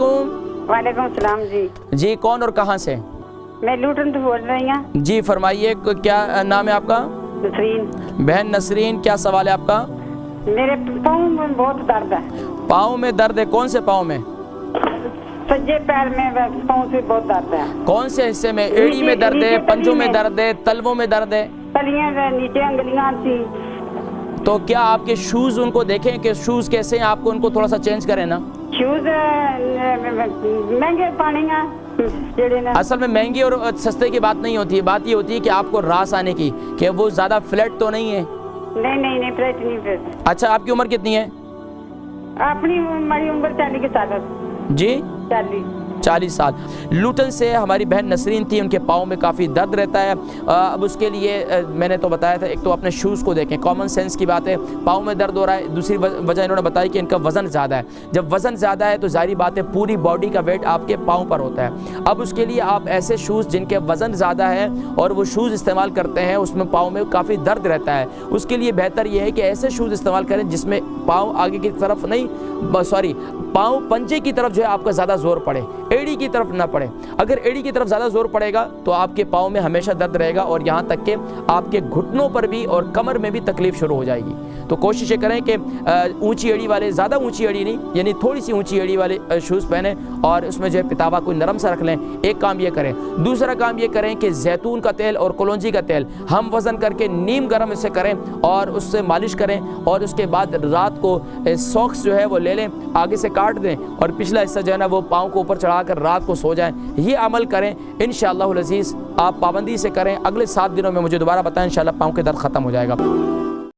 वालेकुम सलाम जी। जी कौन और कहाँ से? मैं लूटन तो बोल रही हूँ जी फरमाइए, क्या नाम है आपका? नसरीन। बहन नसरीन, क्या सवाल है आपका? मेरे पाँव में बहुत दर्द है। पाँव में दर्द है? कौन से पाँव में? सज्जे पैर में पाँव से बहुत दर्द है। कौन से हिस्से में? एड़ी में दर्द है, पंजों में दर्द है, तलवों में दर्द है? तलियां नीचे अंगलियां थी। तो क्या आपके शूज उनको देखें कि शूज कैसे हैं, आपको उनको थोड़ा सा चेंज करें ना। शूज महंगे पानी असल में महंगी और सस्ते की बात नहीं होती है, बात ये होती है कि आपको रास आने की, कि वो ज्यादा फ्लैट तो नहीं है। नहीं फ्लैट नहीं फ्लैट। अच्छा आपकी उम्र कितनी है? अपनी हमारी उम्र 40 के साल। जी 40 साल। लूटन से हमारी बहन नसरीन थी, उनके पाँव में काफ़ी दर्द रहता है। अब उसके लिए मैंने तो बताया था, एक तो अपने शूज़ को देखें, कॉमन सेंस की बात है। पाँव में दर्द हो रहा है, दूसरी वजह इन्होंने बताई कि इनका वज़न ज़्यादा है। जब वज़न ज़्यादा है तो जाहिर बात है पूरी बॉडी का वेट आपके पाँव पर होता है। अब उसके लिए आप ऐसे शूज़ जिनके वज़न ज़्यादा है और वो शूज़ इस्तेमाल करते हैं, उसमें पाँव में काफ़ी दर्द रहता है, उसके लिए बेहतर ये है कि ऐसे शूज़ इस्तेमाल करें जिसमें पाँव आगे की तरफ नहीं, पाँव पंजे की तरफ जो है आपका ज़्यादा जोर पड़े, एड़ी की तरफ ना पड़े। अगर एड़ी की तरफ ज़्यादा जोर पड़ेगा तो आपके पाँव में हमेशा दर्द रहेगा और यहाँ तक कि आपके घुटनों पर भी और कमर में भी तकलीफ शुरू हो जाएगी। तो कोशिश करें कि ऊंची एड़ी वाले, ज़्यादा ऊंची एड़ी नहीं, यानी थोड़ी सी ऊंची एड़ी वाले शूज़ पहने और उसमें जो है पितावा कोई नरम सा रख लें। एक काम ये करें। दूसरा काम ये करें कि जैतून का तेल और कलौंजी का तेल हम वज़न करके नीम गर्म इसे करें और उससे मालिश करें और उसके बाद रात को सॉक्स जो है वो ले लें, आगे से काट दें और पिछला हिस्सा जो है ना वो पाँव को ऊपर चढ़ाकर रात को सो जाएं। ये अमल करें, इंशाअल्लाह अज़ीज़ आप पाबंदी से करें। अगले 7 दिनों में मुझे दोबारा बताएं, इंशाअल्लाह पाँव के दर्द ख़त्म हो जाएगा।